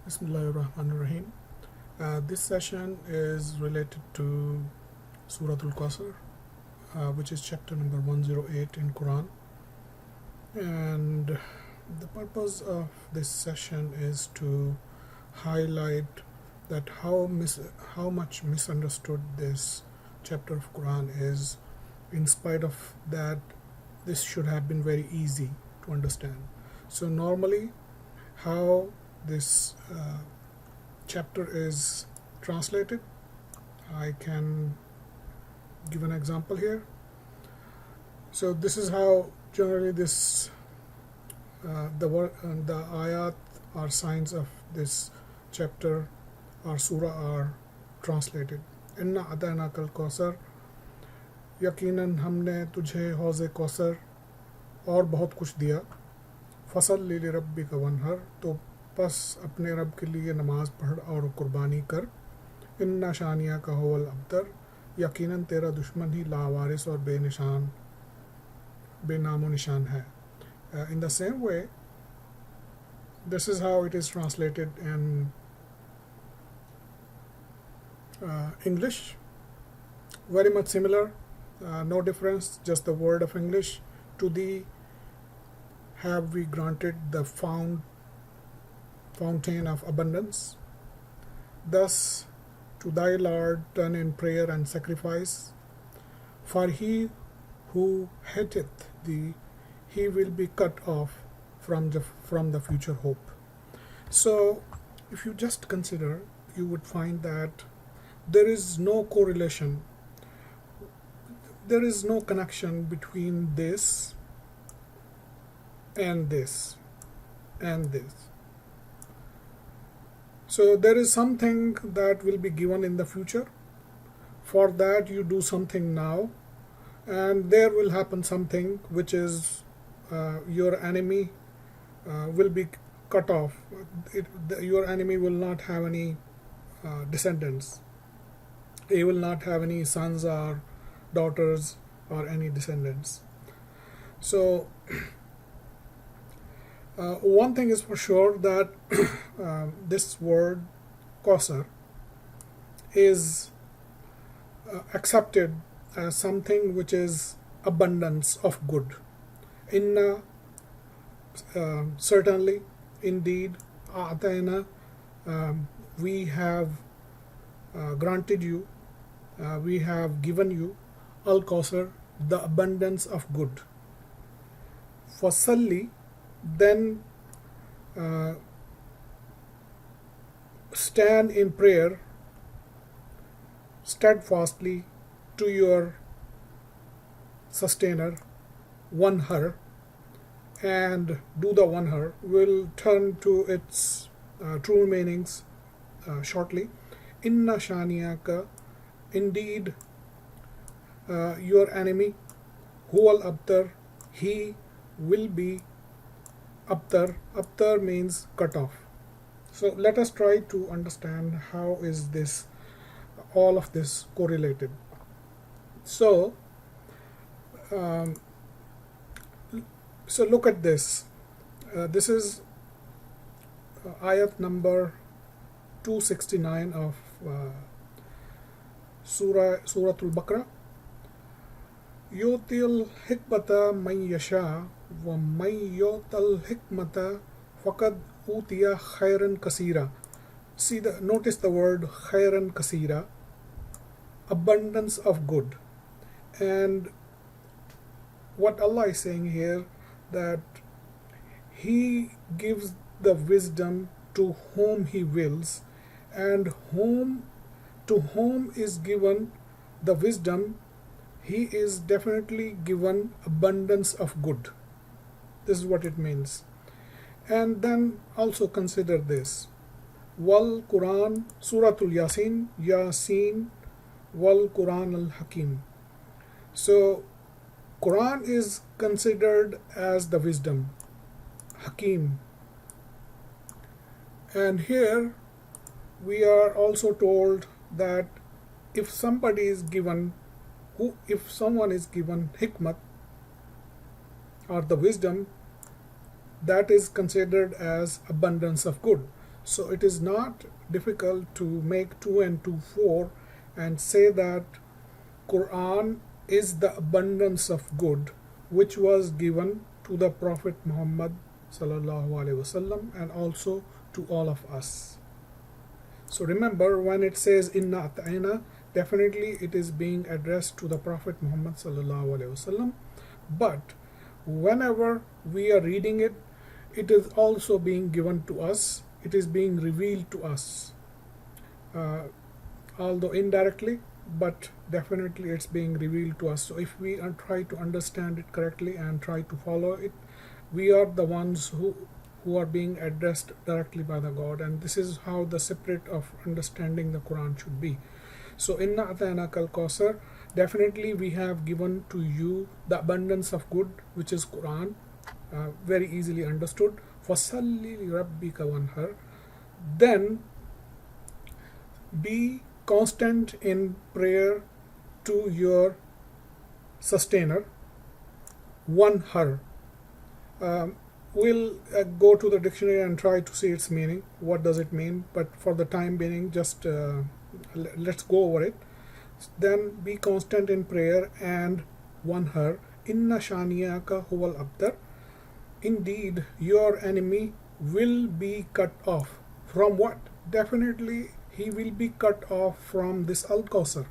Bismillahirrahmanirrahim. This session is related to Surah Al-Kauther, which is chapter number 108 in Quran. And the purpose of this session is to highlight that how much misunderstood this chapter of Quran is. In spite of that, this should have been very easy to understand. So normally, how this chapter is translated, I can give an example here. So this is how generally this the ayat or signs of this chapter or surah are translated. Inna atayna kal kausar, यकीनन हमने तुझे हौज़े कौसर और बहुत कुछ दिया, फसल्लि लिरब्बिक वन्हर, तो बस अपने रब के लिए नमाज पढ़ और कुर्बानी कर, इन्ना शानिया का हुवल अब्तर, यकीनन तेरा दुश्मन ही लावारिस और बेनामो निशान है. In the same way, this is how it is translated in English. Very much similar, no difference, just the word of English. To thee have we granted the fountain of abundance. Thus to thy Lord turn in prayer and sacrifice. For he who hateth thee, he will be cut off from the future hope. So if you just consider, you would find that there is no correlation, there is no connection between this and this and this. So there is something that will be given in the future. For that you do something now, and there will happen something which is your enemy will be cut off. Your enemy will not have any descendants. He will not have any sons or daughters or any descendants. So one thing is for sure, that this word Kausar is accepted as something which is abundance of good. Inna, certainly, indeed, A'tayna, we have granted you, we have given you, Al-Kausar, the abundance of good. Fasalli, then stand in prayer steadfastly to your sustainer, Wanhar, and do the Wanhar. Will turn to its true meanings shortly. Inna shaniyaka, indeed your enemy, huwal abtar, he will be abtar. Abtar means cut off. So let us try to understand how is this, all of this correlated. So look at this. This is ayat number 269 of Surah Al-Baqarah. Yutil hikmata man yasha wa man yutal hikmata faqad utiya khairan kasira. Notice the word khairan kasira, abundance of good. And what Allah is saying here, that He gives the wisdom to whom He wills, and to whom is given the wisdom, he is definitely given abundance of good. This is what it means. And then also consider this. Wal Quran, Suratul Yasin, Wal Quran Al-Hakim. So Quran is considered as the wisdom, Hakim. And here we are also told that if someone is given hikmat or the wisdom, that is considered as abundance of good. So it is not difficult to make 2 and 2 4 and say that Quran is the abundance of good which was given to the Prophet Muhammad sallallahu alaihi wasallam and also to all of us. So remember, when it says inna ata'ina, definitely it is being addressed to the Prophet Muhammad sallallahu alaihi wasallam, but whenever we are reading it, it is also being given to us, it is being revealed to us, although indirectly, but definitely it's being revealed to us. So if we try to understand it correctly and try to follow it, we are the ones who are being addressed directly by the God, and this is how the spirit of understanding the Quran should be. So inna ata'naka al-Kauther, definitely we have given to you the abundance of good, which is Quran, very easily understood. Fasalli li rabbika wanhar, then be constant in prayer to your sustainer. Wanhar, we'll go to the dictionary and try to see its meaning. What does it mean? But for the time being, just let's go over it. Then be constant in prayer and wanhar. Inna shaniyaka huwal abtar. Indeed, your enemy will be cut off. From what? Definitely, he will be cut off from this Al-Kauther.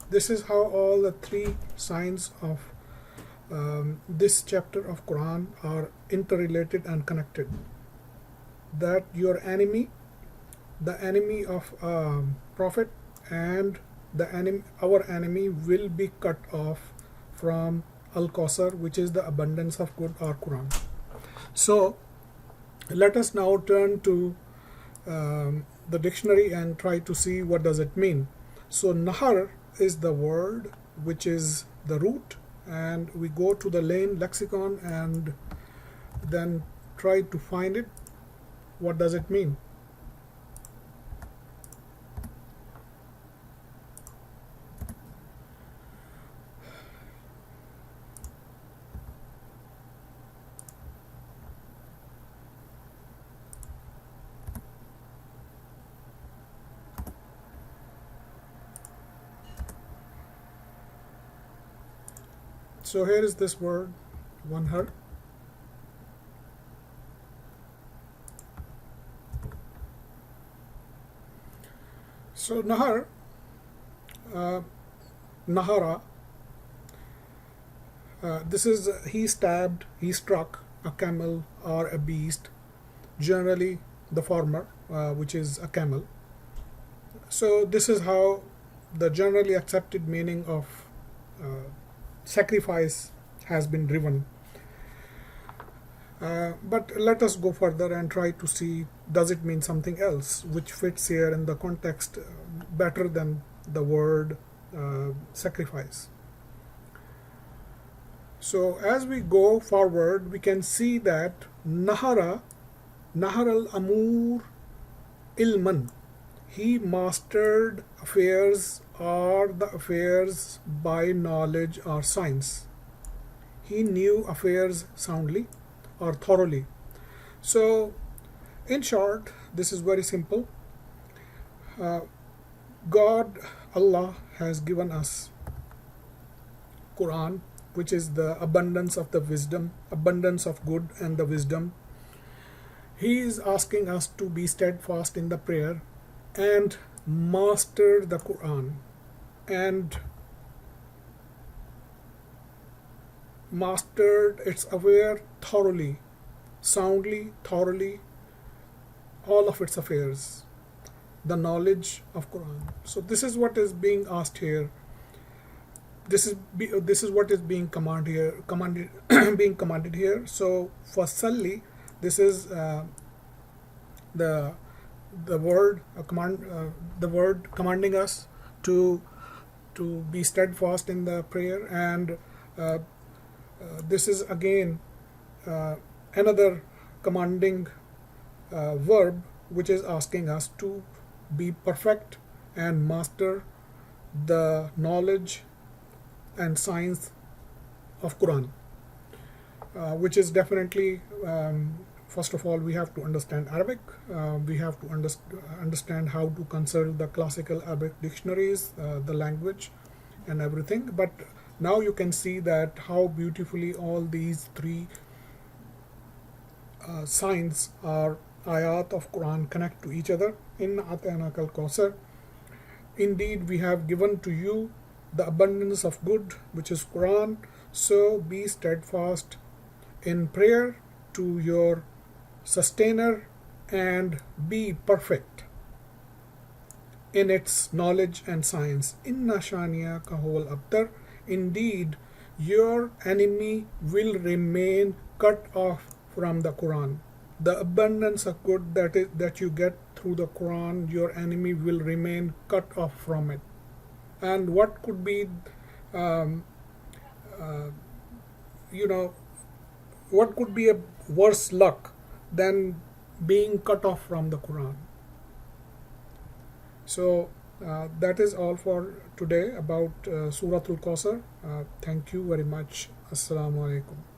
This is how all the 3 signs of this chapter of Quran are interrelated and connected. That your enemy, the enemy of Prophet, and our enemy will be cut off from Al-Kauther, which is the abundance of good, or Quran. So let us now turn to the dictionary and try to see what does it mean. So nahar is the word which is the root, and we go to the Lane lexicon and then try to find it. What does it mean? So here is this word, wanhar. So nahar, nahara, this is he stabbed, he struck a camel or a beast, generally the former, which is a camel. So this is how the generally accepted meaning of sacrifice has been driven. But let us go further and try to see, does it mean something else which fits here in the context better than the word sacrifice. So as we go forward, we can see that nahar al-amur ilman, he mastered affairs or the affairs by knowledge or science. He knew affairs soundly or thoroughly. So in short, this is very simple. God, Allah, has given us Quran, which is the abundance of the wisdom, abundance of good and the wisdom. He is asking us to be steadfast in the prayer and master the Quran and mastered its affair thoroughly, soundly, thoroughly, all of its affairs, the knowledge of Quran. So this is what is being asked here. This is what is being commanded being commanded here. So for Salli, this is the word the word commanding us to be steadfast in the prayer, and this is again another commanding verb which is asking us to be perfect and master the knowledge and science of Quran, which is definitely first of all, we have to understand Arabic. We have to understand how to consult the classical Arabic dictionaries, the language, and everything. But now you can see that how beautifully all these three signs or ayat of Quran connect to each other. Inna ata'naka al-Kauther. Indeed, we have given to you the abundance of good, which is Quran. So be steadfast in prayer to your sustainer and be perfect in its knowledge and science. Inna shaniyaka huwal abtar. Indeed, your enemy will remain cut off from the Quran. The abundance of good that you get through the Quran, your enemy will remain cut off from it. And what could be, what could be a worse luck than being cut off from the Quran? So that is all for today about Surah Al-Kauther. Thank you very much. Assalamu alaikum.